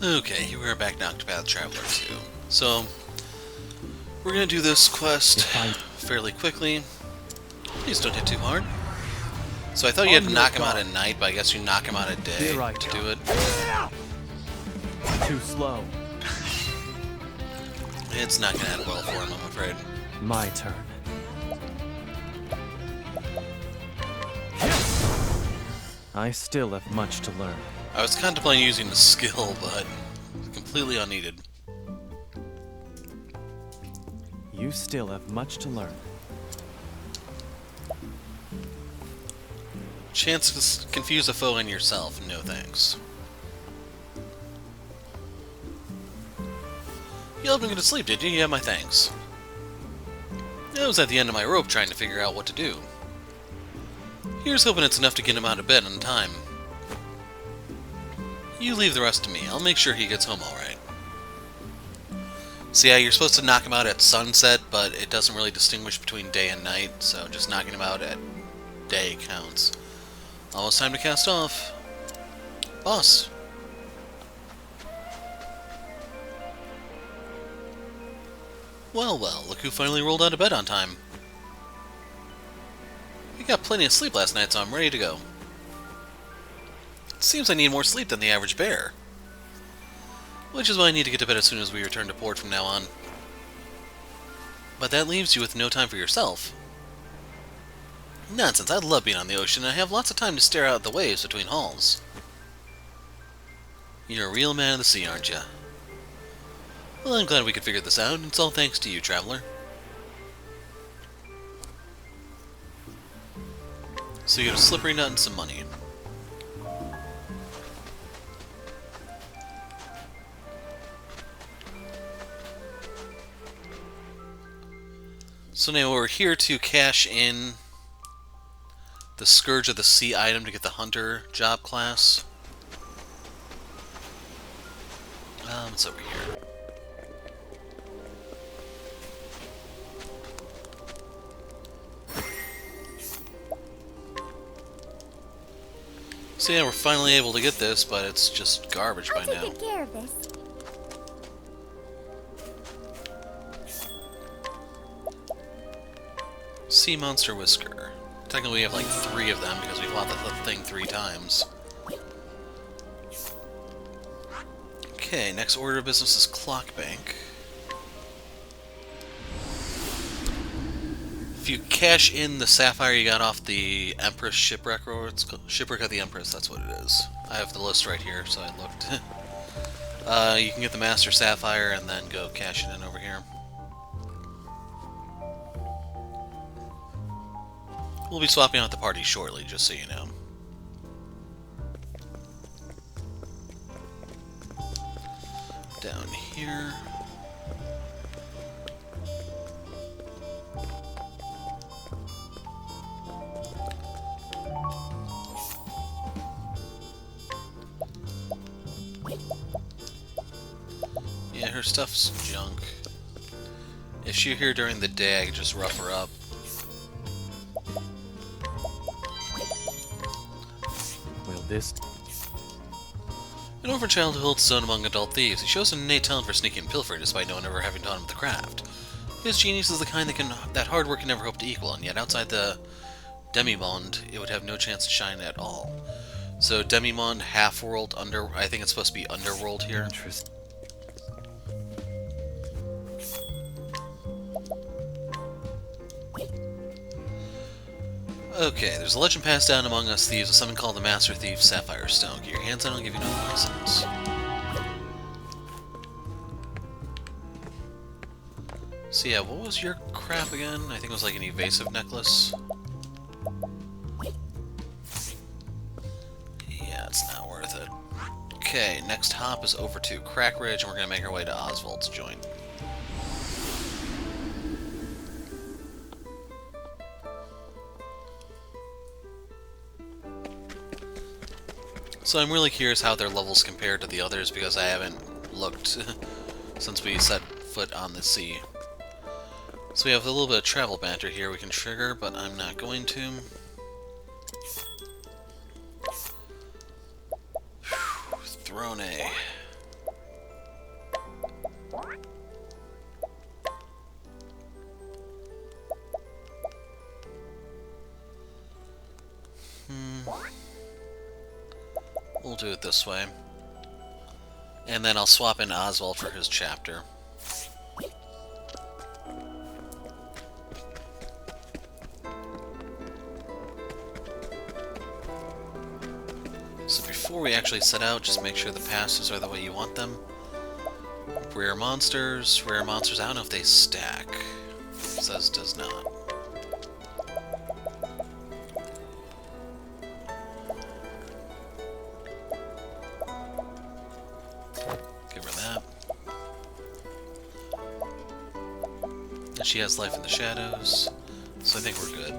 Okay, here we are back in Octopath Traveler 2. So, we're gonna do this quest fairly quickly. Please don't hit too hard. So I thought you had to knock him out at night, but I guess you knock him out at day to do it. Too slow. It's not gonna end well for him, I'm afraid. My turn. I still have much to learn. I was contemplating using the skill, but completely unneeded. You still have much to learn. Chance to confuse a foe and yourself, no thanks. You helped me go to sleep, did you? Yeah, my thanks. I was at the end of my rope trying to figure out what to do. Here's hoping it's enough to get him out of bed on time. You leave the rest to me. I'll make sure he gets home alright. So yeah, you're supposed to knock him out at sunset, but it doesn't really distinguish between day and night, so just knocking him out at day counts. Almost time to cast off. Boss. Well, well, look who finally rolled out of bed on time. We got plenty of sleep last night, so I'm ready to go. It seems I need more sleep than the average bear. Which is why I need to get to bed as soon as we return to port from now on. But that leaves you with no time for yourself. Nonsense, I love being on the ocean, and I have lots of time to stare out at the waves between hauls. You're a real man of the sea, aren't you? Well, I'm glad we could figure this out, and it's all thanks to you, traveler. So you get a slippery nut and some money. So now we're here to cash in the Scourge of the Sea item to get the Hunter job class. It's over here. So yeah, we're finally able to get this, but it's just garbage by now. I'll take good care of this. Sea Monster Whisker. Technically we have like 3 of them because we fought the thing 3 times. Okay, next order of business is Clock Bank. If you cash in the sapphire you got off the Empress Shipwreck, or it's called Shipwreck of the Empress, that's what it is. I have the list right here, so I looked. You can get the Master Sapphire and then go cash it in over here. We'll be swapping out the party shortly, just so you know. Down here. Yeah, her stuff's junk. If she's here during the day, I could just rough her up. This. An orphan child who holds his own among adult thieves, he shows an innate talent for sneaking and pilfering despite no one ever having taught him the craft. His genius is the kind that hard work can never hope to equal, and yet outside the demi-monde, it would have no chance to shine at all. So demi-monde, half-world, I think it's supposed to be underworld here. Interesting. Okay, there's a legend passed down among us thieves of something called the Master Thief Sapphire Stone. Get your hands on it, I'll give you no license. So yeah, what was your crap again? I think it was like an evasive necklace. Yeah, it's not worth it. Okay, next hop is over to Crack Ridge, and we're going to make our way to Osvald's joint. So I'm really curious how their levels compare to the others because I haven't looked since we set foot on the sea. So we have a little bit of travel banter here we can trigger, but I'm not going to. Throne A. We'll do it this way. And then I'll swap in Osvald for his chapter. So before we actually set out, just make sure the passes are the way you want them. Rare monsters. Rare monsters, I don't know if they stack. It says does not. Give her that. And she has life in the shadows, so I think we're good.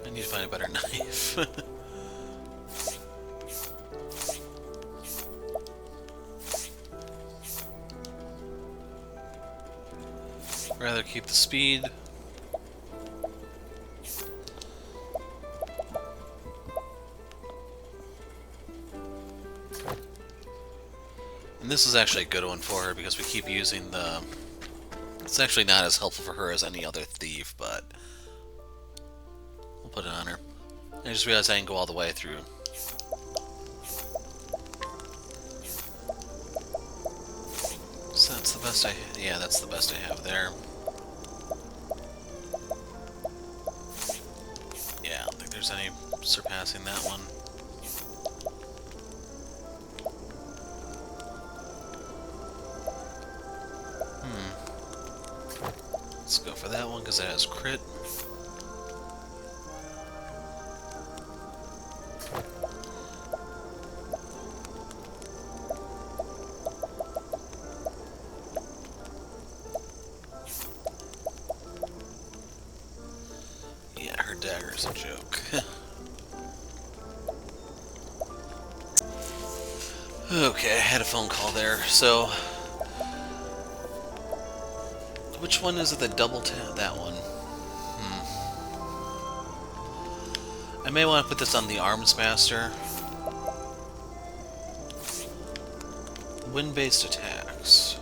I need to find a better knife. Rather keep the speed. And this is actually a good one for her because we keep using the... It's actually not as helpful for her as any other thief, but we'll put it on her. I just realized I didn't go all the way through. So that's the best yeah, that's the best I have there. Yeah, I don't think there's any surpassing that one. Let's go for that one because it has crit. Yeah, her dagger's a joke. Okay, I had a phone call there, so... Which one is it that double tap? That one. I may want to put this on the Armsmaster. Wind-based attacks.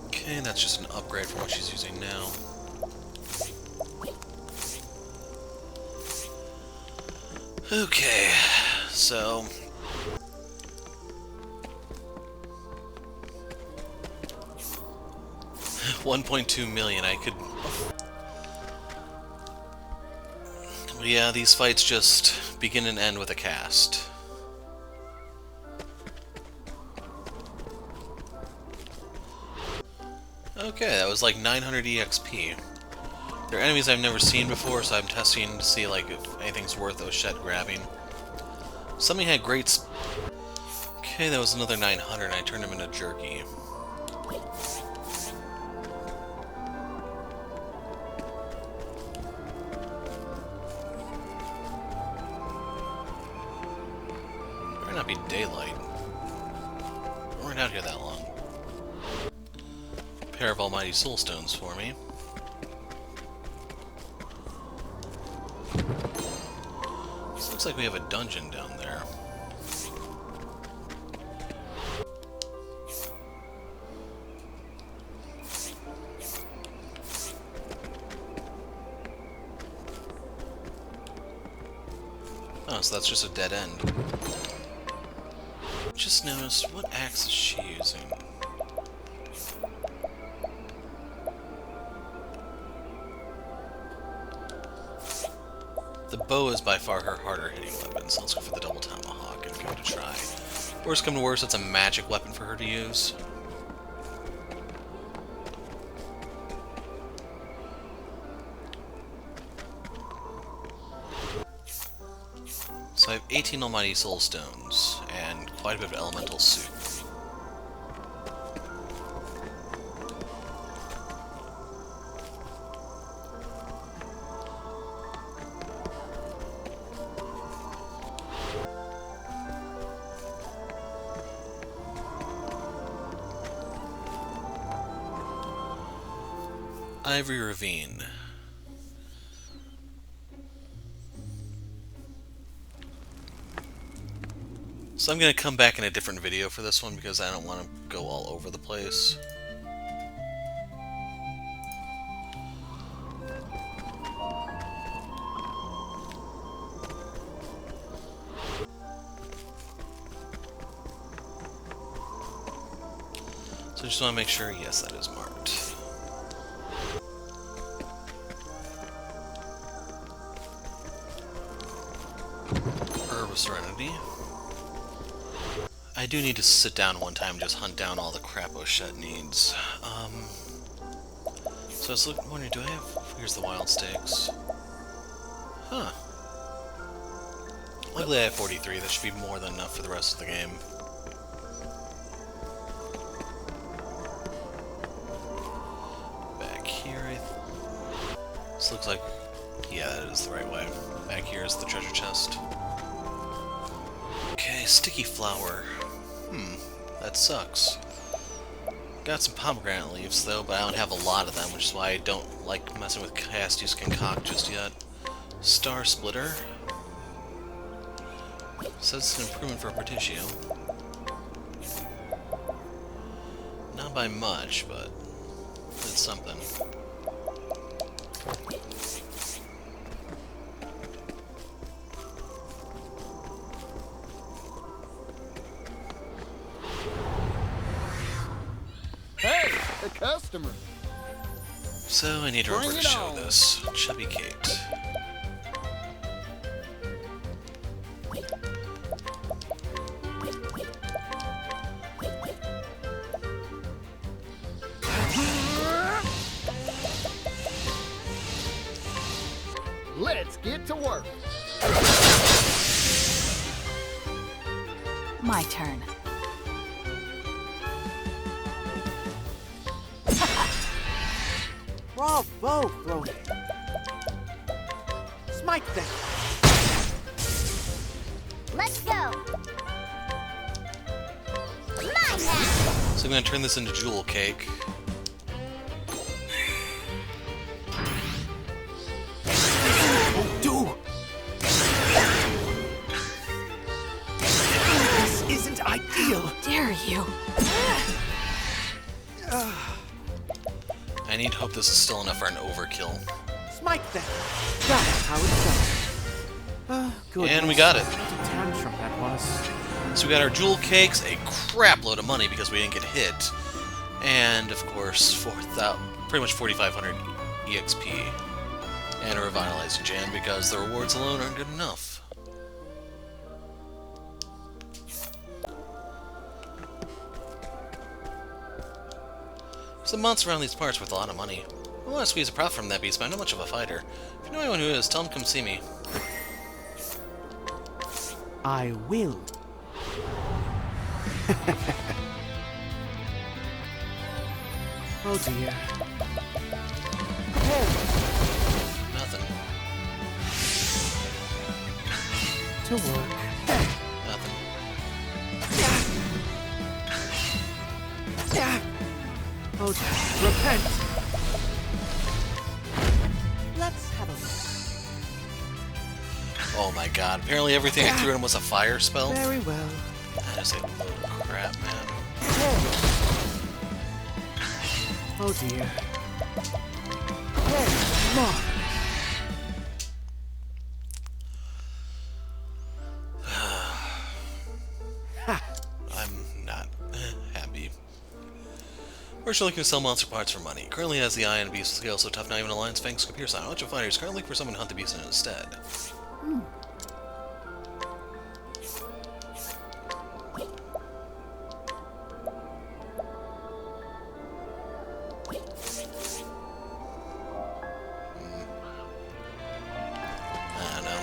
Okay, that's just an upgrade from what she's using now. Okay, so... $1.2 million, I could... Yeah, these fights just begin and end with a cast. Okay, that was like 900 EXP. They're enemies I've never seen before, so I'm testing to see like if anything's worth Oshet grabbing. Something had great okay, that was another 900 and I turned him into jerky. Better not be daylight. We weren't out here that long. A pair of almighty soul stones for me. Looks like we have a dungeon down there. Oh, so that's just a dead end. Just noticed, what axe is she using? The bow is by far her harder hitting weapon, so let's go for the double tomahawk and give it a try. Worst come to worst, it's a magic weapon for her to use. So I have 18 almighty soul stones, and quite a bit of elemental soup. Ivory Ravine. So I'm going to come back in a different video for this one because I don't want to go all over the place. So I just want to make sure, yes, that is marked. Herb of Serenity. I do need to sit down one time and just hunt down all the crap Oshet needs. So I was wondering, do I have... Here's the wild stakes. Huh. Luckily I have 43, that should be more than enough for the rest of the game. Back here, this looks like... Yeah, that is the right way. Back here is the treasure chest. Okay, sticky flower. That sucks. Got some pomegranate leaves, though, but I don't have a lot of them, which is why I don't like messing with Castius Concoct just yet. Star Splitter. Says it's an improvement for Partitio. Not by much, but it's something. Hey, a customer. So I need to remember to show this. Chubby Kate. Let's get to work. My turn. Bravo, Brony. Smite them. Let's go. My hat. So I'm going to turn this into Jewel Cake. Do. This isn't ideal. Dare you? I need to hope this is still enough for an overkill. Smite them. That's how it's done. Good. And we got it. What a tantrum that was. So we got our Jewel Cakes, a crap load of money because we didn't get hit, and of course, pretty much 4,500 EXP, and a Revitalizing Gem because the rewards alone aren't good enough. There's a monster around these parts worth a lot of money. I want to squeeze a profit from that beast, but I'm not much of a fighter. If you know anyone who is, tell them to come see me. I will. Oh dear. Nothing. To work. Nothing. Oh dear. Repent. Let's have a look. Oh my god, apparently everything I threw at him was a fire spell? Very well. That is a load of crap, man. Oh dear. Mark. I'm not happy. We're still looking to sell monster parts for money. Currently has the Iron Beast scale so tough not even a lion's fangs could pierce on. Much of fighter is currently looking for someone to hunt the beast in instead. I don't know.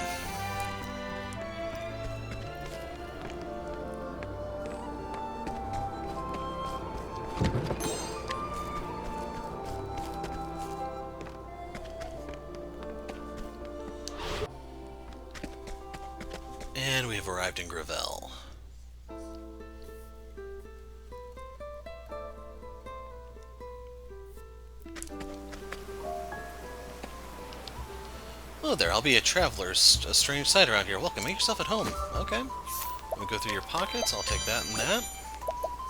And we have arrived in Gravell. Hello there, I'll be a traveler, a strange sight around here. Welcome, make yourself at home. Okay. Let me go through your pockets, I'll take that and that.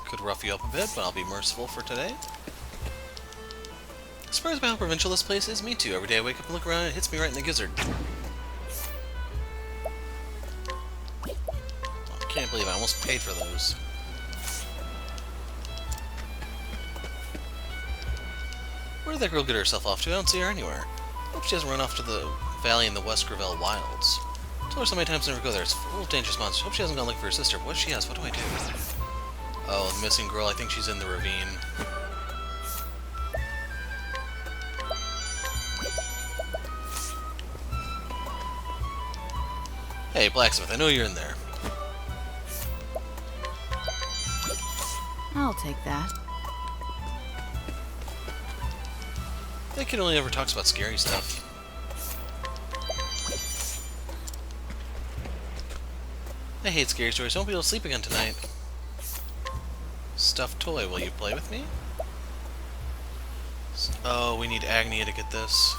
Could rough you up a bit, but I'll be merciful for today. Surprised by how provincial this place is? Me too. Every day I wake up and look around and it hits me right in the gizzard. I can't believe I almost paid for those. Where did that girl get herself off to? I don't see her anywhere. Hope she hasn't run off to the valley in the West Gravell wilds. Told her so many times to never go there. It's full of dangerous monsters. Hope she hasn't gone looking for her sister. What if she has? What do I do? Oh, the missing girl. I think she's in the ravine. Hey, blacksmith. I know you're in there. I'll take that. That kid only ever talks about scary stuff. I hate scary stories. I won't be able to sleep again tonight. Stuffed toy, will you play with me? Oh, we need Agnia to get this.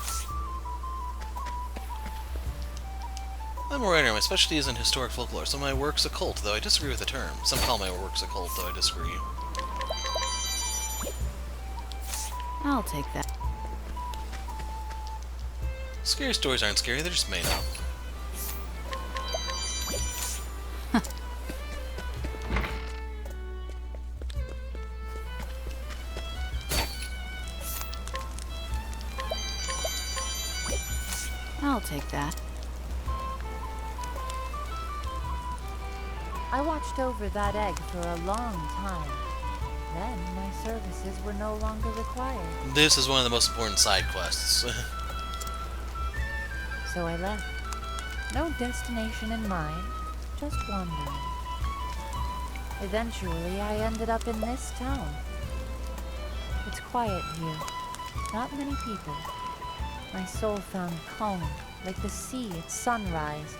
I'm a writer. My specialty is in historic folklore, so my work's occult, though I disagree with the term. Some call my work's occult, though I disagree. I'll take that. Scary stories aren't scary, they're just made up. I'll take that. I watched over that egg for a long time. Then my services were no longer required. This is one of the most important side quests. So I left. No destination in mind, just wandering. Eventually, I ended up in this town. It's quiet here. Not many people. My soul found calm, like the sea at sunrise.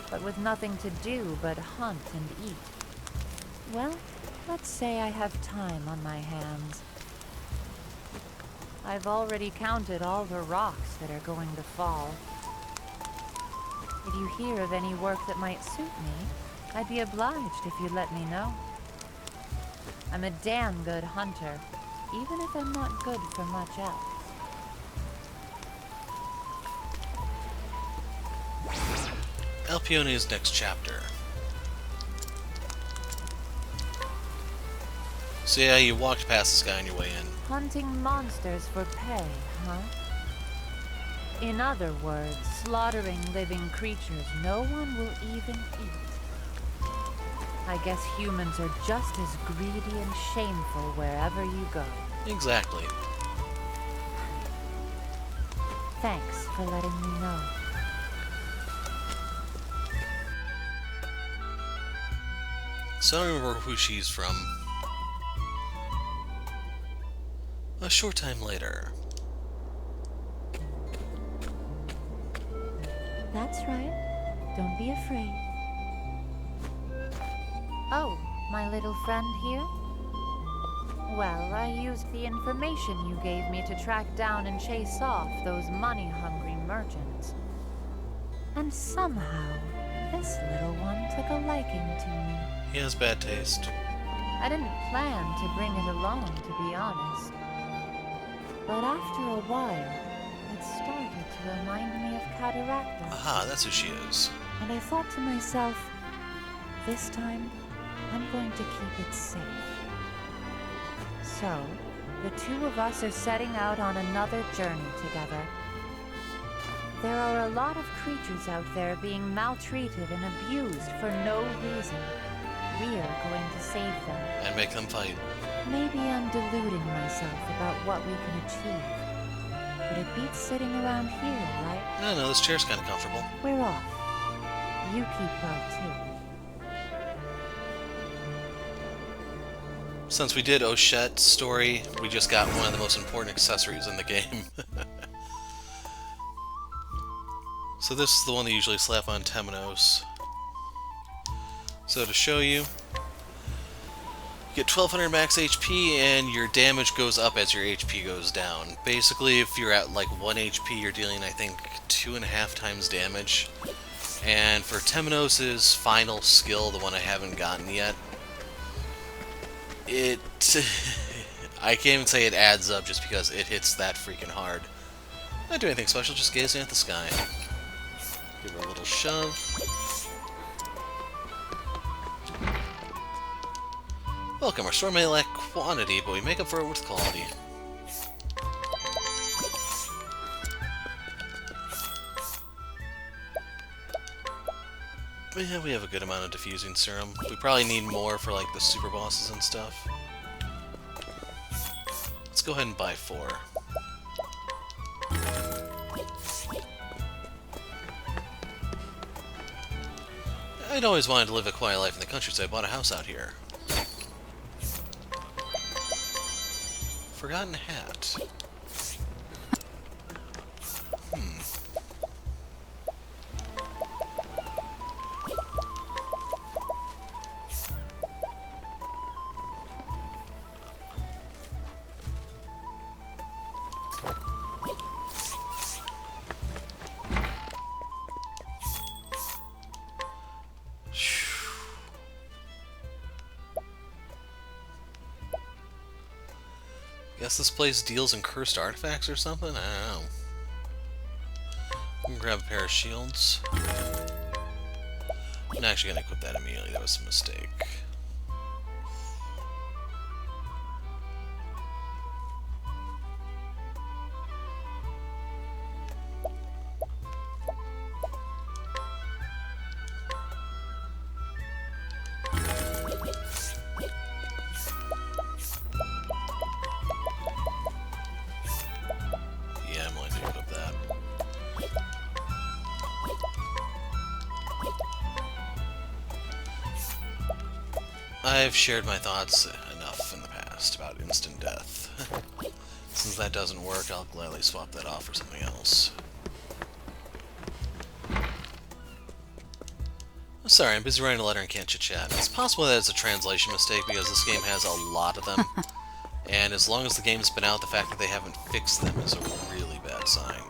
But with nothing to do but hunt and eat. Well, let's say I have time on my hands. I've already counted all the rocks that are going to fall. If you hear of any work that might suit me, I'd be obliged if you'd let me know. I'm a damn good hunter, even if I'm not good for much else. Alpione's next chapter. So yeah, you walked past this guy on your way in. Hunting monsters for pay, huh? In other words, slaughtering living creatures no one will even eat. I guess humans are just as greedy and shameful wherever you go. Exactly. Thanks for letting me know. So I don't remember who she's from. A short time later. That's right. Don't be afraid. Oh, my little friend here? Well, I used the information you gave me to track down and chase off those money-hungry merchants. And somehow, this little one took a liking to me. He has bad taste. I didn't plan to bring it along, to be honest. But after a while, it started to remind me of Cataracta. Aha, that's who she is. And I thought to myself, this time, I'm going to keep it safe. So, the two of us are setting out on another journey together. There are a lot of creatures out there being maltreated and abused for no reason. We are going to save them. And make them fight. Maybe I'm deluding myself about what we can achieve. But it beats sitting around here, right? No, this chair's kind of comfortable. We're off. You keep well, too. Since we did Oshet's story, we just got one of the most important accessories in the game. So this is the one they usually slap on Temenos. So to show you, you get 1200 max HP, and your damage goes up as your HP goes down. Basically, if you're at like 1 HP, you're dealing, I think, 2.5 times damage. And for Temenos' final skill, the one I haven't gotten yet, it... I can't even say it adds up just because it hits that freaking hard. Not doing anything special, just gazing at the sky. Give her a little shove. Welcome, our store may lack quantity, but we make up for it with quality. But yeah, we have a good amount of diffusing serum. We probably need more for like the super bosses and stuff. Let's go ahead and buy 4. I'd always wanted to live a quiet life in the country, so I bought a house out here. Forgotten hat. Guess this place deals in cursed artifacts or something? I don't know. I'm gonna grab a pair of shields. I'm actually gonna equip that immediately, that was a mistake. I've shared my thoughts enough in the past about instant death. Since that doesn't work, I'll gladly swap that off for something else. Sorry, I'm busy writing a letter and can't chit-chat. It's possible that it's a translation mistake because this game has a lot of them. And as long as the game's been out, the fact that they haven't fixed them is a really bad sign.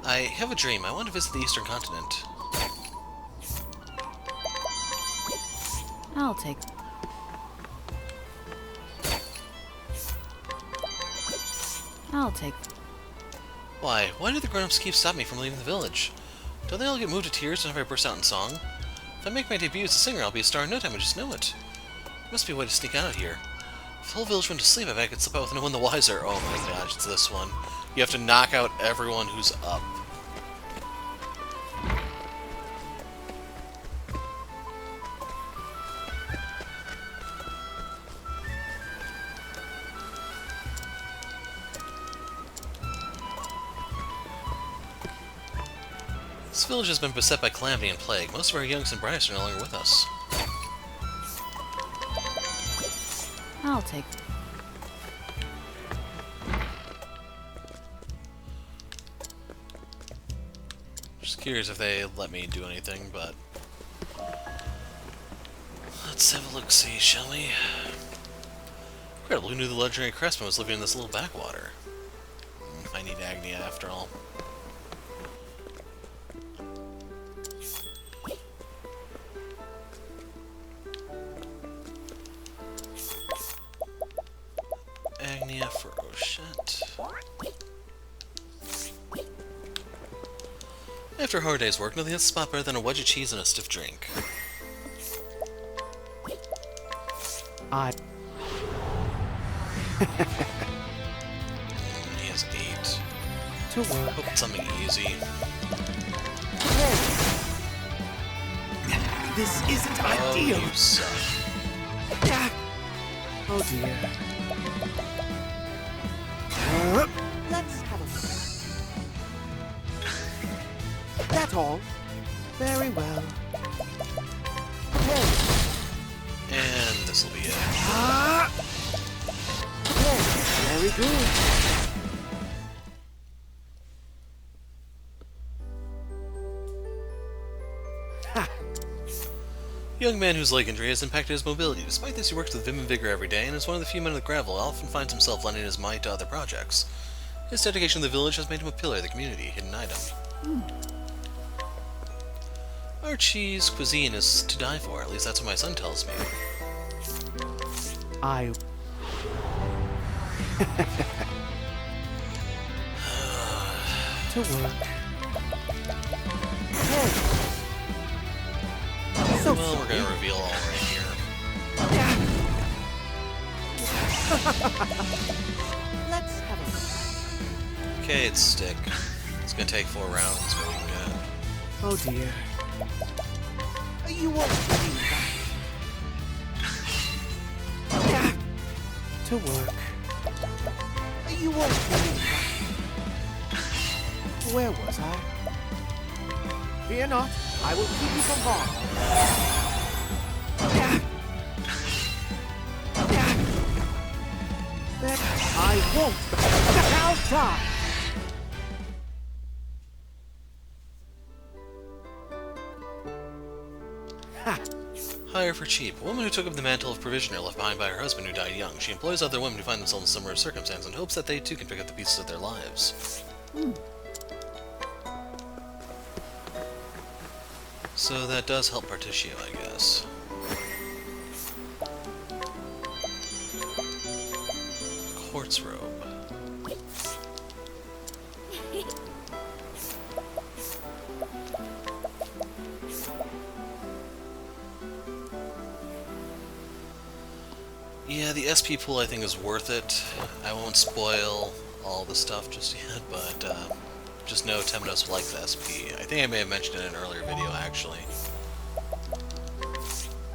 I have a dream. I want to visit the Eastern Continent. I'll take... Why? Why do the grown-ups keep stopping me from leaving the village? Don't they all get moved to tears whenever I burst out in song? If I make my debut as a singer, I'll be a star in no time, I just know it. There must be a way to sneak out of here. If the whole village went to sleep, I bet I could slip out with no one the wiser. Oh my gosh, it's this one. You have to knock out everyone who's up. This village has been beset by calamity and plague. Most of our youngs and brides are no longer with us. I'll take... Just curious if they let me do anything, but... Let's have a look-see, shall we? Incredible, who knew the legendary craftsman was living in this little backwater? I need Agnia after all. Agnia for Oshette. After a hard day's work, nothing has a spot better than a wedge of cheese and a stiff drink. He has 8. To work. Hope it's something easy. This isn't Oh, ideal. you suck. Oh dear. Let's have a look. That's all. Very well. And this'll be it. Very good. young man whose leg injury has impacted his mobility. Despite this, he works with vim and vigor every day, and is one of the few men with Gravell who often finds himself lending his might to other projects. His dedication to the village has made him a pillar of the community, a hidden item. Archie's cuisine is to die for, at least that's what my son tells me. To work. So Well, we're gonna reveal all right here. Let's have a... Okay, it's stick. It's gonna take 4 rounds, but we can get it. Oh dear. You won't believe that. To work. You won't believe that. Where was I? Fear not, I will keep you from harm. That I won't. Now die. Hire for cheap. A woman who took up the mantle of provisioner left behind by her husband who died young. She employs other women who find themselves in similar circumstances and hopes that they too can pick up the pieces of their lives. So that does help Partitio, I guess. Quartz robe. Yeah, the SP pool I think is worth it. I won't spoil all the stuff just yet, but just know Temenos likes SP. I think I may have mentioned it in an earlier video, actually.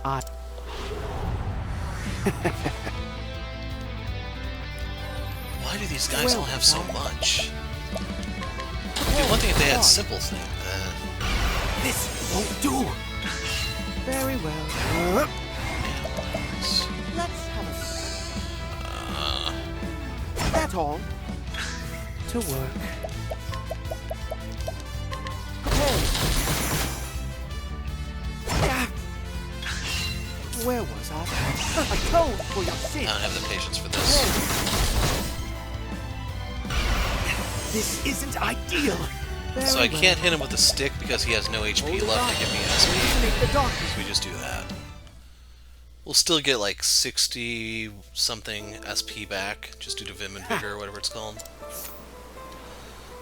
Why do these guys all have so much? It'd be one thing if they had simple things. This won't do. Very well. Let's have a... That's all. To work. Where was I? Atone for your I sin. don't have the patience for this. This isn't ideal. So I can't hit him with a stick because he has no HP left to give me SP. Make the darkness. So we just do that. We'll still get like 60 something SP back, just due to Vim and Vigor or whatever it's called.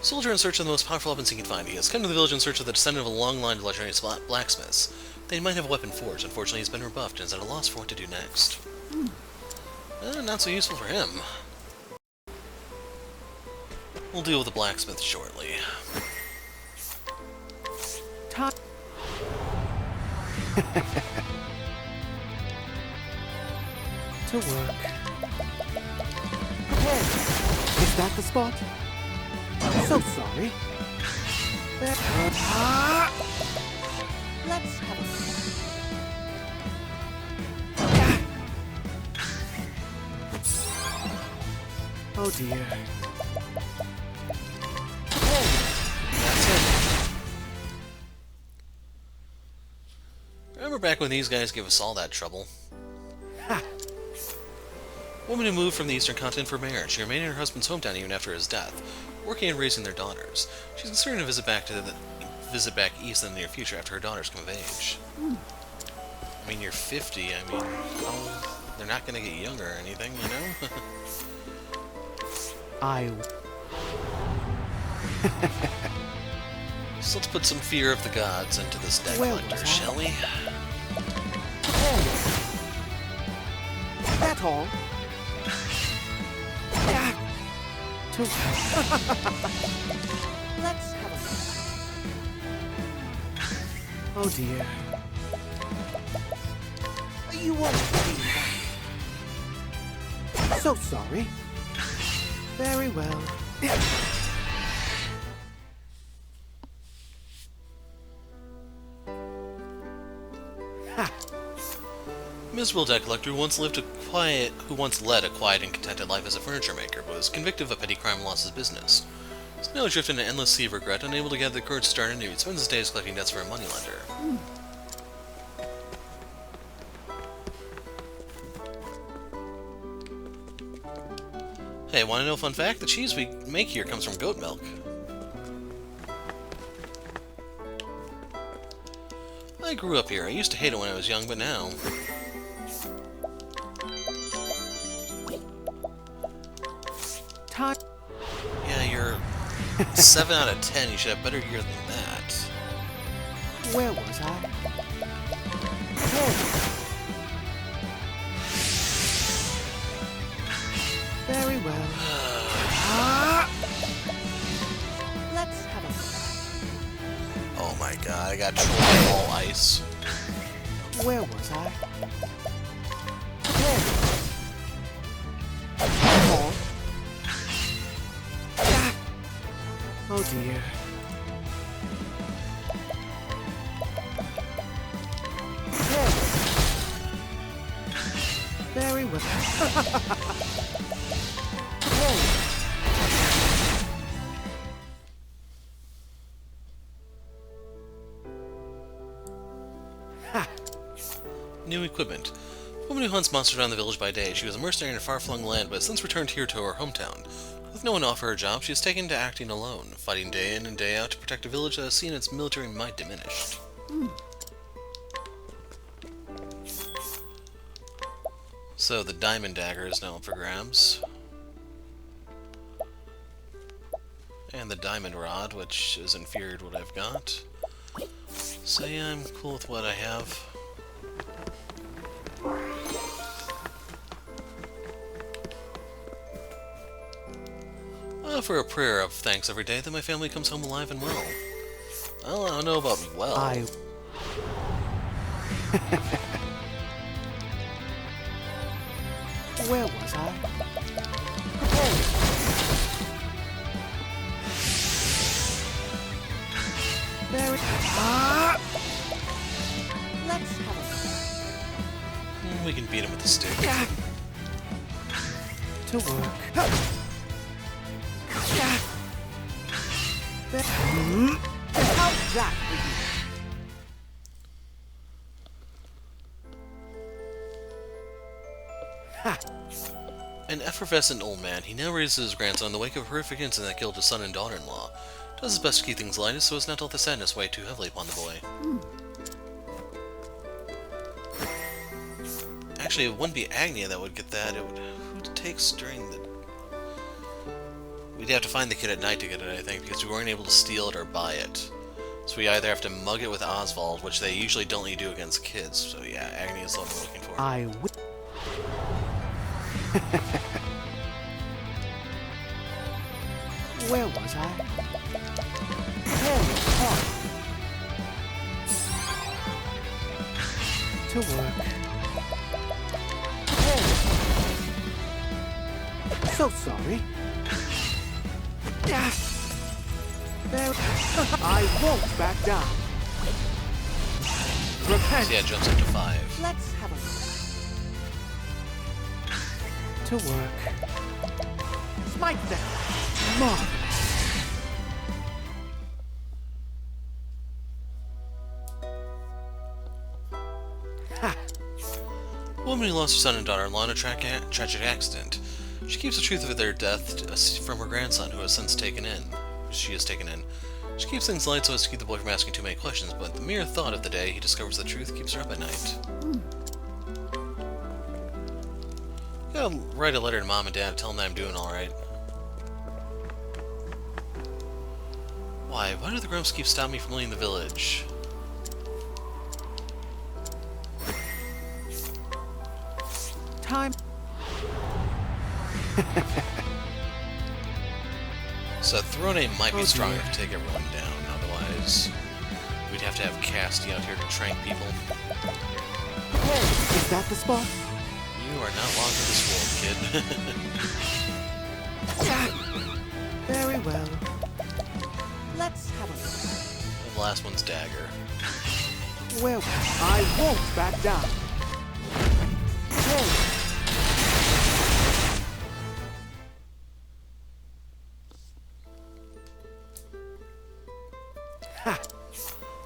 Soldier in search of the most powerful weapons he can find. He has come to the village in search of the descendant of a long line of legendary blacksmiths. They might have a weapon forged. Unfortunately, he's been rebuffed and is at a loss for what to do next. Not so useful for him. We'll deal with the blacksmith shortly. To work. Is that the spot? So sorry. Let's have a... Oh dear. That's it. Remember back when these guys gave us all that trouble? Woman who moved from the eastern continent for marriage. She remained in her husband's hometown even after his death, working and raising their daughters. She's considering to visit back east in the near future after her daughters come of age. I mean, you're 50. I mean, they're not going to get younger or anything, you know? So let's put some fear of the gods into this deck collector, shall we? That's all. Let's have a... Oh dear. You won't believe that. So sorry. Very well. Miserable deck collector who once led a quiet and contented life as a furniture maker, but was convicted of a petty crime and lost his business. He's now adrift in an endless sea of regret, unable to gather the courage to start anew. He spends his days collecting debts for a moneylender. Hey, want to know a fun fact? The cheese we make here comes from goat milk. I grew up here. I used to hate it when I was young, but now... Time. Yeah, you're 7 out of 10. You should have better gear than that. Where was I? Oh. Very well. Let's have a... Oh my god, I got trolled all ice. Where was I? Oh dear. Very well. New equipment. A woman who hunts monsters around the village by day. She was a mercenary in a far-flung land, but has since returned here to her hometown. With no one to offer her a job, she has taken to acting alone, fighting day in and day out to protect a village that has seen its military might diminished. So the diamond dagger is now up for grabs. And the diamond rod, which is inferior to what I've got. So yeah, I'm cool with what I have. For a prayer of thanks every day that my family comes home alive and well. Well, I don't know about well. Where was I? There it... Let's have a... We can beat him with a stick. To work. How's that for you? An effervescent old man, he now raises his grandson in the wake of a horrific incident that killed his son and daughter-in-law. Does his best to keep things light so as not to let the sadness weigh too heavily upon the boy. Actually, it wouldn't be Agnia that would get that. It would take during the... We'd have to find the kid at night to get it, I think, because we weren't able to steal it or buy it. So we either have to mug it with Osvald, which they usually don't let you do against kids. So yeah, Agnia is the one we're looking for. Where was I? To work. So sorry. There. I won't back down. Repent. So yeah, it jumps up to 5. Let's have a... To work. Smite them. Marvelous. Ha. A woman who lost her son and daughter-in-law in a tragic accident. She keeps the truth of their death from her grandson, who has since taken in. She has taken in. She keeps things light so as to keep the boy from asking too many questions, but the mere thought of the day he discovers the truth keeps her up at night. Gotta write a letter to Mom and Dad, tell them that I'm doing alright. Why do the grumps keep stopping me from leaving the village? Time. So Throne might be strong enough to take everyone down, otherwise we'd have to have Casty out here to trank people. Is that the spot? You are not long for this world, kid. Very well. Let's have a look. And the last one's Dagger. Well, I won't back down.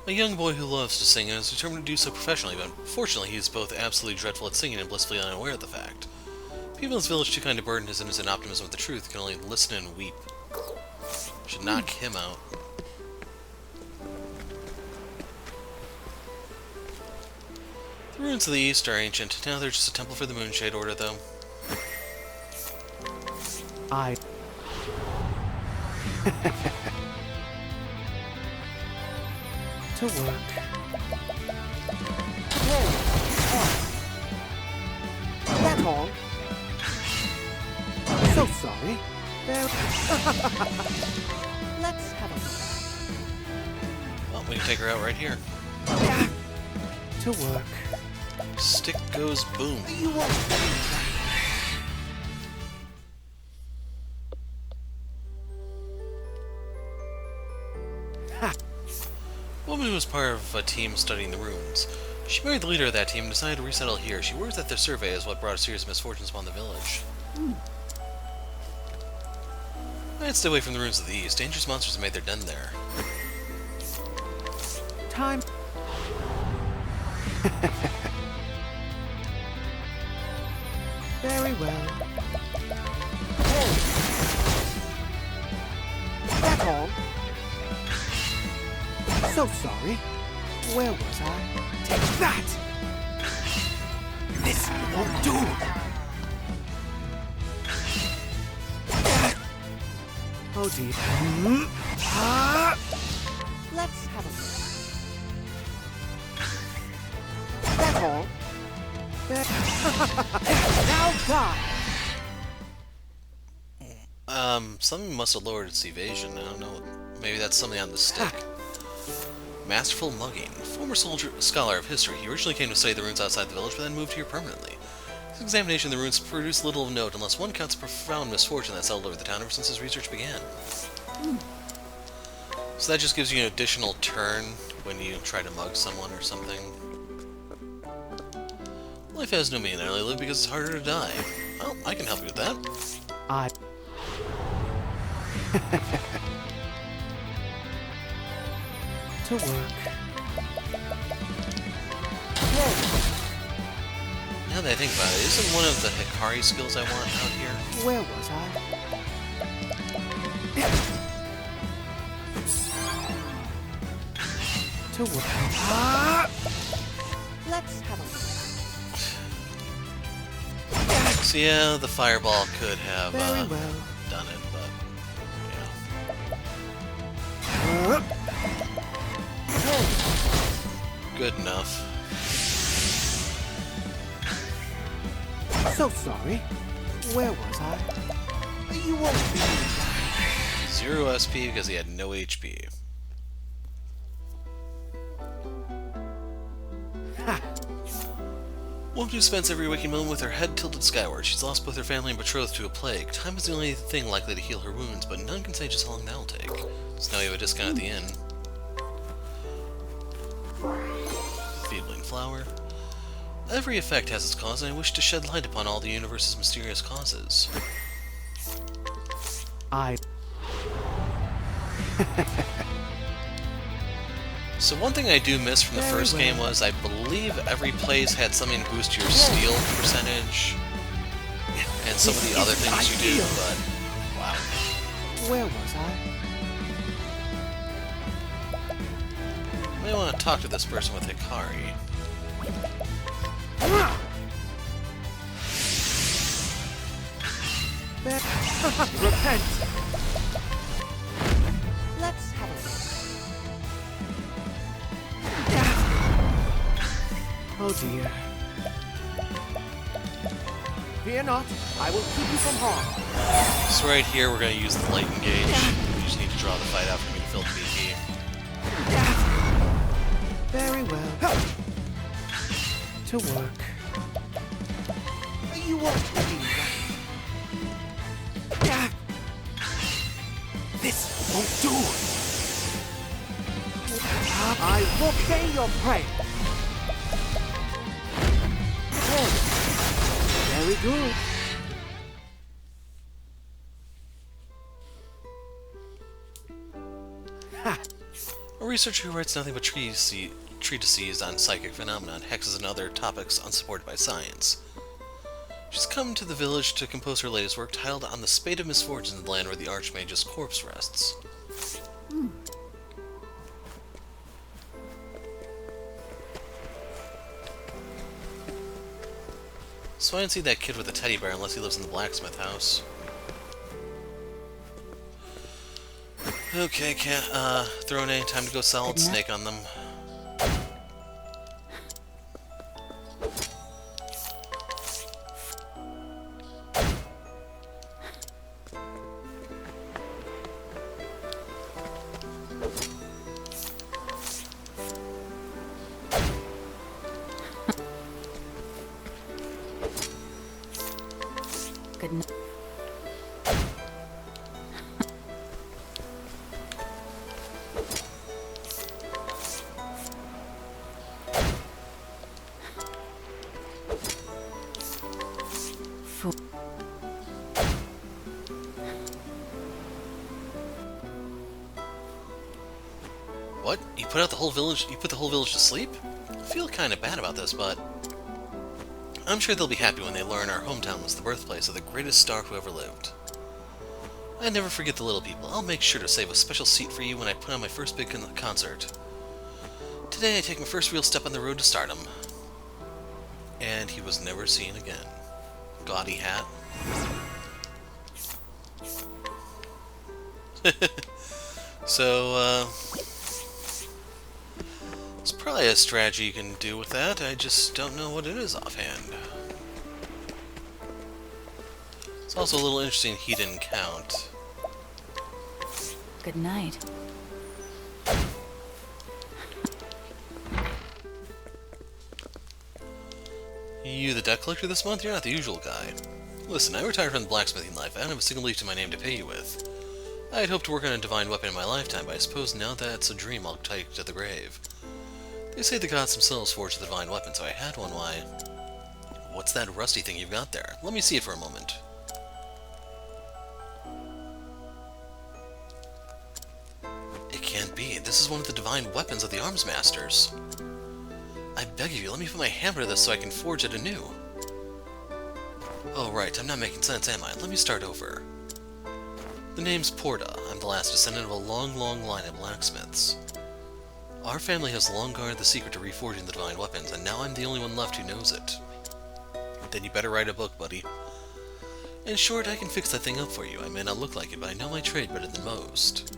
A young boy who loves to sing and is determined to do so professionally, but fortunately he is both absolutely dreadful at singing and blissfully unaware of the fact. People in this village too kind to burden his innocent optimism with the truth, can only listen and weep. Should knock him out. The ruins of the east are ancient. Now they're just a temple for the Moonshade Order, though. To work. That's all. So sorry. There. Let's have a Well, we can take her out right here. look. To work. Stick goes boom. You won't. A woman who was part of a team studying the ruins. She married the leader of that team and decided to resettle here. She worries that their survey is what brought a series of misfortunes upon the village. I'd stay away from the ruins of the east. Dangerous monsters have made their den there. Time. Very well. That's all. So sorry. Where was I? Take that! This won't do! Oh dear. Let's have a look. That's all. Now die! Something must have lowered its evasion. I don't know. Maybe that's something on the stick. Masterful mugging. Former scholar of history, he originally came to study the ruins outside the village, but then moved here permanently. His examination of the ruins produced little of note, unless one counts a profound misfortune that settled over the town ever since his research began. So that just gives you an additional turn when you try to mug someone or something. Life has no meaning. I only live because it's harder to die. Well, I can help you with that. To work. Now that I think about it, isn't one of the Hikari skills I want out here? Where was I? To work. Let's have a look. So yeah, the fireball could have Very well. done it, but yeah. Good enough. So sorry. Where was I? You won't be. 0 SP because he had no HP. Ha! Woman who spends every waking moment with her head tilted skyward. She's lost both her family and betrothed to a plague. Time is the only thing likely to heal her wounds, but none can say just how long that'll take. So now you have a discount at the inn. Feebling flower. Every effect has its cause, and I wish to shed light upon all the universe's mysterious causes. So one thing I do miss from the first game was, I believe every place had something to boost your steel percentage, and some of the other things you do, but wow. Where was I? I may want to talk to this person with Hikari. Repent! Let's have a look. Oh dear. Fear not, I will keep you from harm. So right here we're going to use the light engage. You just need to draw the fight out for me to fill the BP. Very well. To work. You won't believe that. This won't do. I will pay your prey. Very good. Ha! A researcher who writes nothing but treatises on psychic phenomena and hexes and other topics unsupported by science. She's come to the village to compose her latest work titled On the Spade of Misfortunes in the Land Where the Archmage's Corpse Rests. So I didn't see that kid with the teddy bear unless he lives in the blacksmith house. Okay, Throne A, time to go solid snake on them. Good night. What? You put out the whole village? You put the whole village to sleep? I feel kind of bad about this, but I'm sure they'll be happy when they learn our hometown was the birthplace of the greatest star who ever lived. I never forget the little people. I'll make sure to save a special seat for you when I put on my first big concert. Today I take my first real step on the road to stardom. And he was never seen again. Gaudy hat. So, there's probably a strategy you can do with that, I just don't know what it is offhand. It's also a little interesting he didn't count. Good night. You the debt collector this month? You're not the usual guy. Listen, I retired from the blacksmithing life. I don't have a single leaf to my name to pay you with. I had hoped to work on a divine weapon in my lifetime, but I suppose now that's a dream I'll take to the grave. They say the gods themselves forged the divine weapon, so I had one. Why? What's that rusty thing you've got there? Let me see it for a moment. It can't be. This is one of the divine weapons of the Armsmasters. I beg of you, let me put my hammer to this so I can forge it anew. Oh right, I'm not making sense, am I? Let me start over. The name's Porta. I'm the last descendant of a long, long line of blacksmiths. Our family has long guarded the secret to reforging the divine weapons, and now I'm the only one left who knows it. Then you better write a book, buddy. In short, I can fix that thing up for you. I may not look like it, but I know my trade better than most.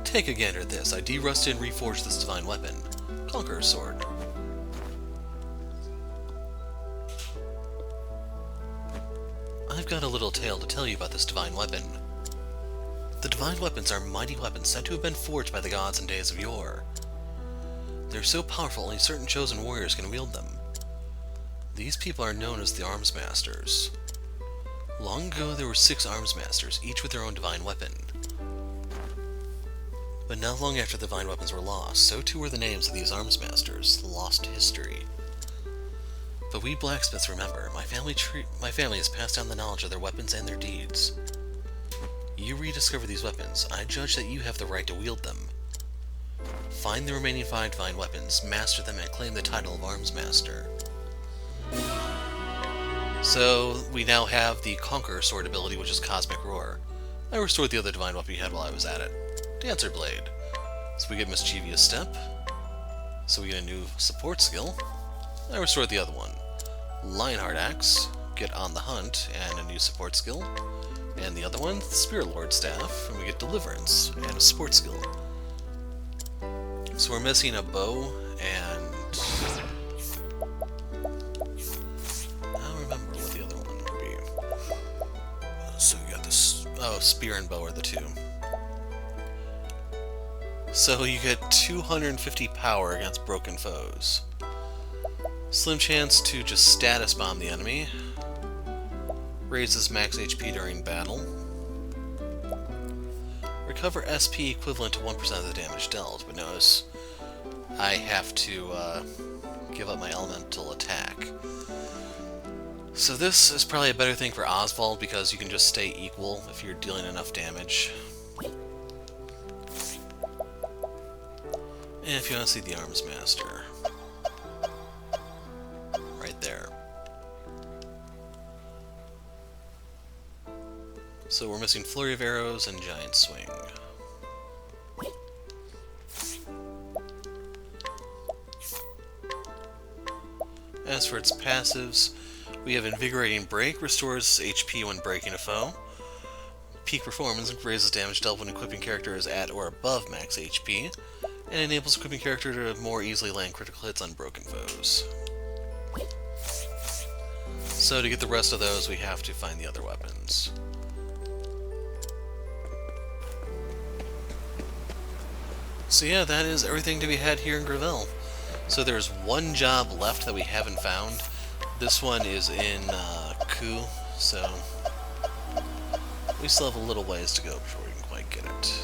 Take a gander at this. I de-rusted and reforged this divine weapon. Conqueror's Sword. I've got a little tale to tell you about this divine weapon. The divine weapons are mighty weapons said to have been forged by the gods in days of yore. They're so powerful only certain chosen warriors can wield them. These people are known as the Armsmasters. Long ago there were 6 Armsmasters, each with their own divine weapon. But not long after the divine weapons were lost, so too were the names of these Armsmasters, lost to history. But we blacksmiths remember. My family has passed down the knowledge of their weapons and their deeds. You rediscover these weapons. I judge that you have the right to wield them. Find the remaining 5 divine weapons, master them, and claim the title of Armsmaster. So, we now have the Conqueror Sword ability, which is Cosmic Roar. I restored the other divine weapon we had while I was at it. Dancer Blade. So we get Mischievous Step. So we get a new support skill. I restored the other one. Lionheart Axe. Get On the Hunt, and a new support skill. And the other one, Spirit Lord Staff, and we get Deliverance, and a support skill. So we're missing a bow, and I don't remember what the other one would be. So we got this, oh, Spear and Bow are the 2. So you get 250 power against broken foes. Slim chance to just status bomb the enemy. Raises max HP during battle. Recover SP equivalent to 1% of the damage dealt, but notice I have to give up my elemental attack. So this is probably a better thing for Osvald because you can just stay equal if you're dealing enough damage. if you want to see the Armsmaster. Right there. So we're missing Flurry of Arrows and Giant Swing. As for its passives, we have Invigorating Break, restores HP when breaking a foe. Peak Performance raises damage dealt when equipping character is at or above max HP, and enables equipping character to more easily land critical hits on broken foes. So to get the rest of those, we have to find the other weapons. So yeah, that is everything to be had here in Gravell. So there's one job left that we haven't found. This one is in Ku, so we still have a little ways to go before we can quite get it.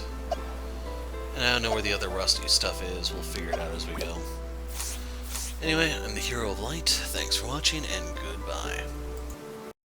And I don't know where the other rusty stuff is. We'll figure it out as we go. Anyway, I'm the Hero of Light. Thanks for watching, and goodbye.